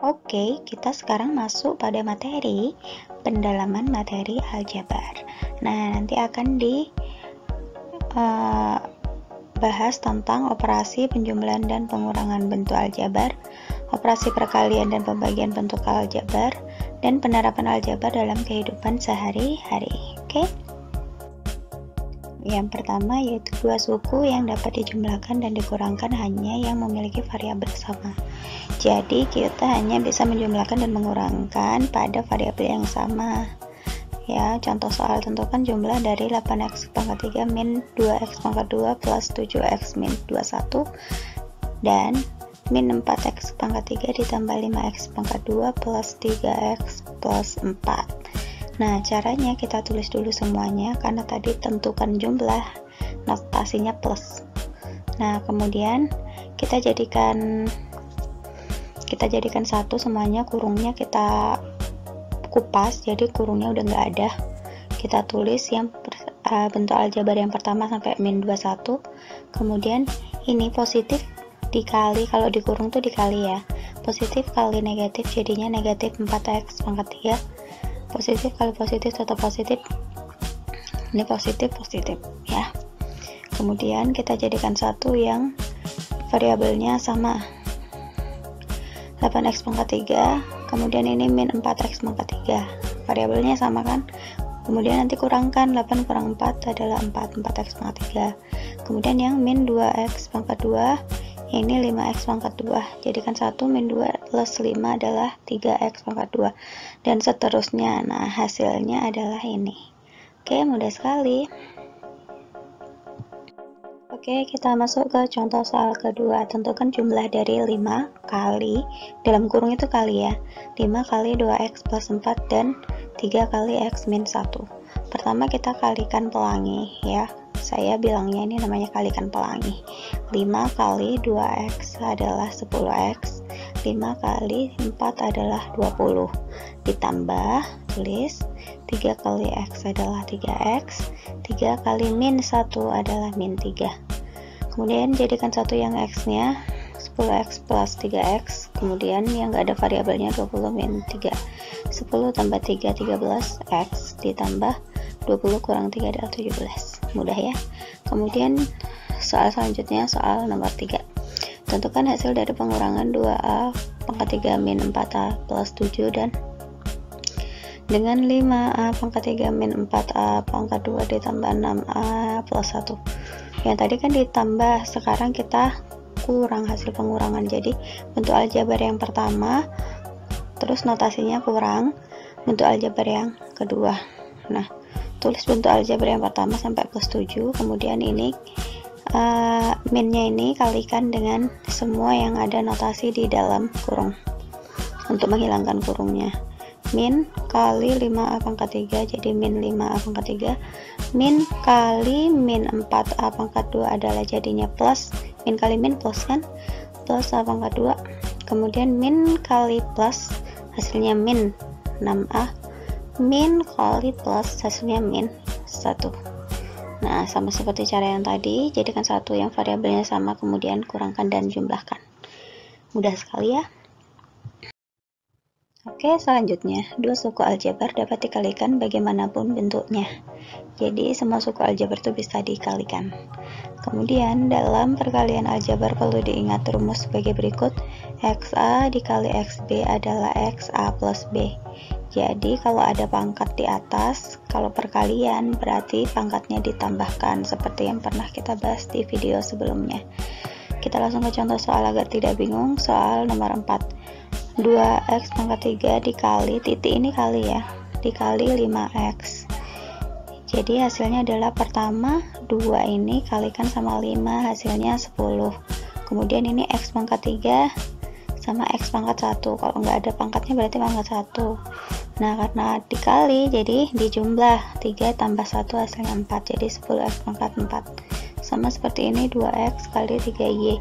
Oke, kita sekarang masuk pada materi pendalaman materi aljabar. Nah, nanti akan dibahas tentang operasi penjumlahan dan pengurangan bentuk aljabar, operasi perkalian dan pembagian bentuk aljabar, dan penerapan aljabar dalam kehidupan sehari-hari. Oke? Yang pertama yaitu dua suku yang dapat dijumlahkan dan dikurangkan hanya yang memiliki variabel sama. Jadi kita hanya bisa menjumlahkan dan mengurangkan pada variabel yang sama. Ya, contoh soal, tentukan jumlah dari 8x pangkat 3 min 2x pangkat 2 plus 7x min 21 dan min 4x pangkat 3 ditambah 5x pangkat 2 plus 3x plus 4. Nah, caranya kita tulis dulu semuanya karena tadi tentukan jumlah, notasinya plus. Nah, kemudian kita jadikan satu semuanya, kurungnya kita kupas, jadi kurungnya udah nggak ada. Kita tulis yang bentuk aljabar yang pertama sampai min 21, kemudian ini positif dikali, kalau dikurung tuh dikali ya, positif kali negatif jadinya negatif 4x pangkat 3, positif kali positif tetap positif, ini positif ya. Kemudian kita jadikan satu yang variabelnya sama, 8x pangkat 3, kemudian ini min 4x pangkat 3, variabelnya sama kan, kemudian nanti kurangkan 8 kurang 4 adalah 4x pangkat 3, kemudian yang min 2x pangkat 2 ini 5x pangkat 2, jadikan 1 min 2 plus 5 adalah 3x pangkat 2, dan seterusnya. Nah, hasilnya adalah ini. Oke, mudah sekali. Oke, kita masuk ke contoh soal kedua. Tentukan jumlah dari 5 kali, dalam kurung itu kali ya, 5 kali 2x plus 4 dan 3 kali x min 1. Pertama kita kalikan pelangi ya, saya bilangnya ini namanya kalikan pelangi. 5 kali 2x adalah 10x, 5 kali 4 adalah 20, ditambah tulis 3 kali x adalah 3x, 3 kali min 1 adalah min 3. Kemudian jadikan satu yang x nya 10x plus 3x, kemudian yang nggak ada variabelnya 20 min 3, 10 tambah 3 13x, ditambah 20 kurang 3 adalah 17. Mudah ya. Kemudian soal selanjutnya, soal nomor 3. Tentukan hasil dari pengurangan 2a pangkat 3 min 4a plus 7 dan dengan 5a pangkat 3 min 4a pangkat 2 ditambah 6a plus 1. Yang tadi kan ditambah, sekarang kita kurang hasil pengurangan. Jadi bentuk aljabar yang pertama, terus notasinya kurang bentuk aljabar yang kedua. Nah, tulis bentuk aljabar yang pertama sampai plus 7, kemudian ini minnya ini kalikan dengan semua yang ada notasi di dalam kurung untuk menghilangkan kurungnya. Min kali 5a pangkat 3 jadi min 5a pangkat 3, min kali min 4a pangkat 2 adalah jadinya plus, min kali min plus kan, plus a pangkat 2, kemudian min kali plus hasilnya min 6a, min kali plus hasilnya min 1. Nah, sama seperti cara yang tadi, jadikan satu yang variabelnya sama, kemudian kurangkan dan jumlahkan. Mudah sekali ya. Oke, selanjutnya, dua suku aljabar dapat dikalikan bagaimanapun bentuknya. Jadi, semua suku aljabar itu bisa dikalikan. Kemudian, dalam perkalian aljabar perlu diingat rumus sebagai berikut. XA dikali XB adalah XA plus B. Jadi, kalau ada pangkat di atas, kalau perkalian berarti pangkatnya ditambahkan, seperti yang pernah kita bahas di video sebelumnya. Kita langsung ke contoh soal agar tidak bingung. Soal nomor 4. 2x pangkat 3 dikali, titik ini kali ya, dikali 5x. Jadi hasilnya adalah pertama 2 ini kalikan sama 5, hasilnya 10. Kemudian ini x pangkat 3 sama x pangkat 1. Kalau nggak ada pangkatnya berarti pangkat 1. Nah, karena dikali jadi dijumlah, 3 tambah 1 hasilnya 4, jadi 10x pangkat 4. Sama seperti ini, 2x kali 3y,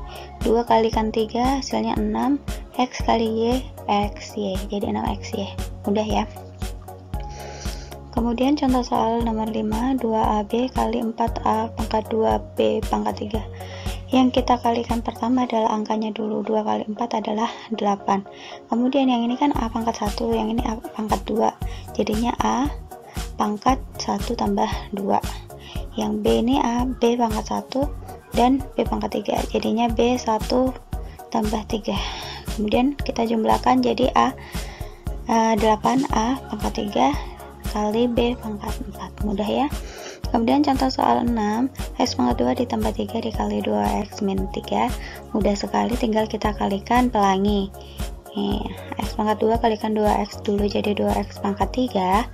2 kalikan 3 hasilnya 6, x kali y, xy, jadi 6xy. Mudah ya. Kemudian contoh soal nomor 5, 2AB kali 4A pangkat 2B pangkat 3. Yang kita kalikan pertama adalah angkanya dulu, 2 kali 4 adalah 8. Kemudian yang ini kan A pangkat 1, yang ini A pangkat 2. Jadinya A pangkat 1 tambah 2. Yang B ini A, B pangkat 1 dan B pangkat 3. Jadinya B 1 tambah 3. Kemudian kita jumlahkan jadi A 8A pangkat 3 kali B pangkat 4. Mudah ya. Kemudian contoh soal 6, X pangkat 2 ditambah 3 dikali 2X min 3. Mudah sekali, tinggal kita kalikan pelangi. X pangkat 2 kalikan 2X dulu jadi 2X pangkat 3.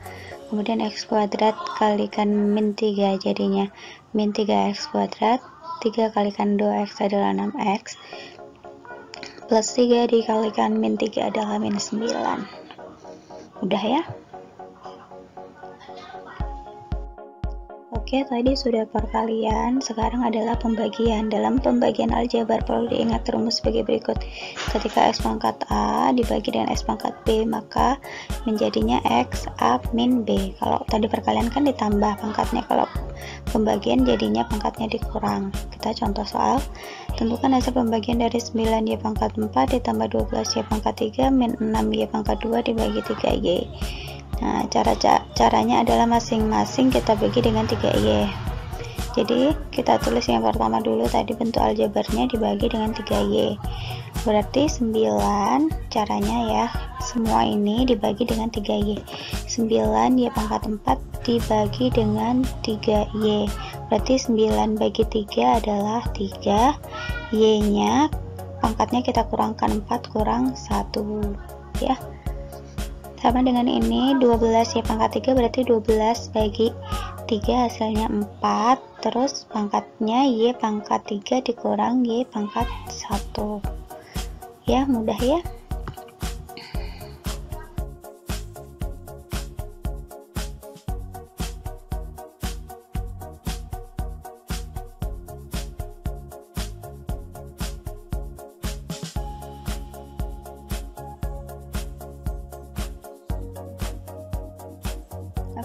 Kemudian X kuadrat kalikan min 3 jadinya min 3X kuadrat. 3 kalikan 2X adalah 6X. Plus 3 dikalikan min 3 adalah min 9. Mudah ya. Oke, tadi sudah perkalian, sekarang adalah pembagian. Dalam pembagian aljabar perlu diingat rumus sebagai berikut. Ketika X pangkat A dibagi dengan X pangkat B, maka menjadinya X A min B. Kalau tadi perkalian kan ditambah pangkatnya, kalau pembagian jadinya pangkatnya dikurang. Kita contoh soal, tentukan hasil pembagian dari 9Y pangkat 4 ditambah 12Y pangkat 3 min 6Y pangkat 2 dibagi 3Y. Nah, caranya adalah masing-masing kita bagi dengan 3Y. Jadi kita tulis yang pertama dulu, tadi bentuk aljabarnya dibagi dengan 3Y. Berarti 9, caranya ya, semua ini dibagi dengan 3Y. 9Y pangkat 4 dibagi dengan 3Y. Berarti 9 bagi 3 adalah 3. Y-nya pangkatnya kita kurangkan 4 kurang 1 ya. Sama dengan ini 12Y pangkat 3 berarti 12 bagi 3 hasilnya 4. Terus pangkatnya Y pangkat 3 dikurang Y pangkat 1. Ya, mudah ya.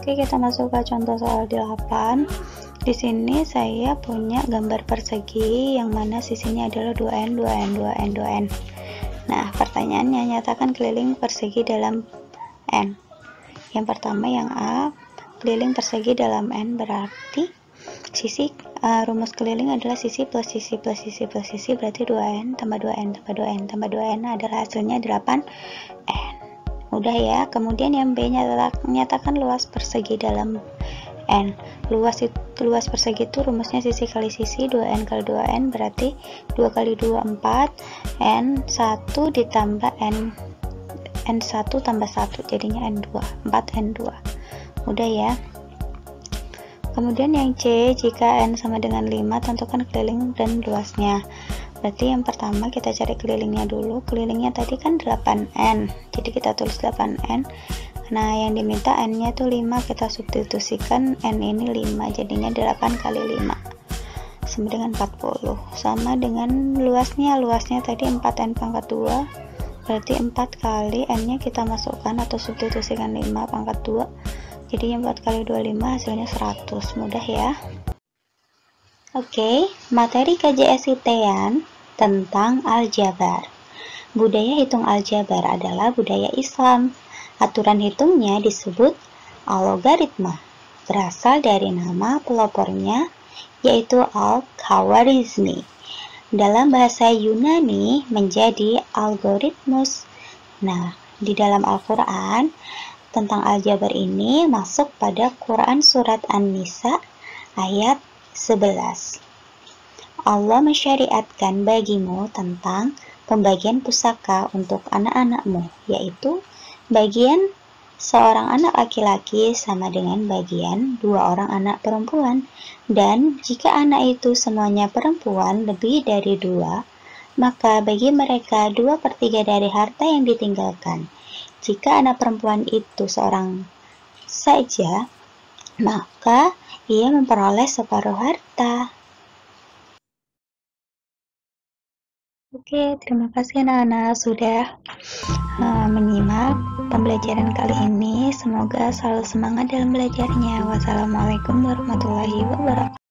Oke, kita masuk ke contoh soal 8. Di sini saya punya gambar persegi yang mana sisinya adalah 2n, 2n, 2n, 2n. Nah, pertanyaannya, nyatakan keliling persegi dalam n. Yang pertama yang A, keliling persegi dalam n berarti sisi rumus keliling adalah sisi plus sisi plus sisi plus sisi, berarti 2n tambah 2n tambah 2n tambah 2n adalah hasilnya 8n. Mudah ya. Kemudian yang B, nyatakan luas persegi dalam n. Luas persegi itu rumusnya sisi kali sisi, 2n kali 2n berarti 2 kali 2 4, n1 ditambah n1 tambah 1 jadinya n2, 4n2. Mudah ya. Kemudian yang C, jika n sama dengan 5 tentukan keliling dan luasnya. Berarti yang pertama kita cari kelilingnya dulu. Kelilingnya tadi kan 8n, jadi kita tulis 8n. Nah, yang diminta n nya tuh 5, kita substitusikan n ini 5, jadinya 8 kali 5 sama dengan 40. Sama dengan luasnya tadi 4n pangkat 2, berarti 4 kali n nya kita masukkan atau substitusikan 5 pangkat 2, jadinya 4 kali 25 hasilnya 100. Mudah ya. Oke, materi KJS ITEAN tentang aljabar. Budaya hitung aljabar adalah budaya Islam. Aturan hitungnya disebut algoritma, berasal dari nama pelopornya yaitu Al-Khwarizmi. Dalam bahasa Yunani menjadi algoritmus. Nah, di dalam Al-Quran tentang aljabar ini masuk pada Quran surat An-Nisa ayat 11. Allah mensyariatkan bagimu tentang pembagian pusaka untuk anak-anakmu, yaitu bagian seorang anak laki-laki sama dengan bagian 2 orang anak perempuan, dan jika anak itu semuanya perempuan lebih dari 2, maka bagi mereka 2/3 dari harta yang ditinggalkan. Jika anak perempuan itu seorang saja, maka ia memperoleh separuh harta. Oke, terima kasih anak-anak sudah menyimak pembelajaran kali ini. Semoga selalu semangat dalam belajarnya. Wassalamualaikum warahmatullahi wabarakatuh.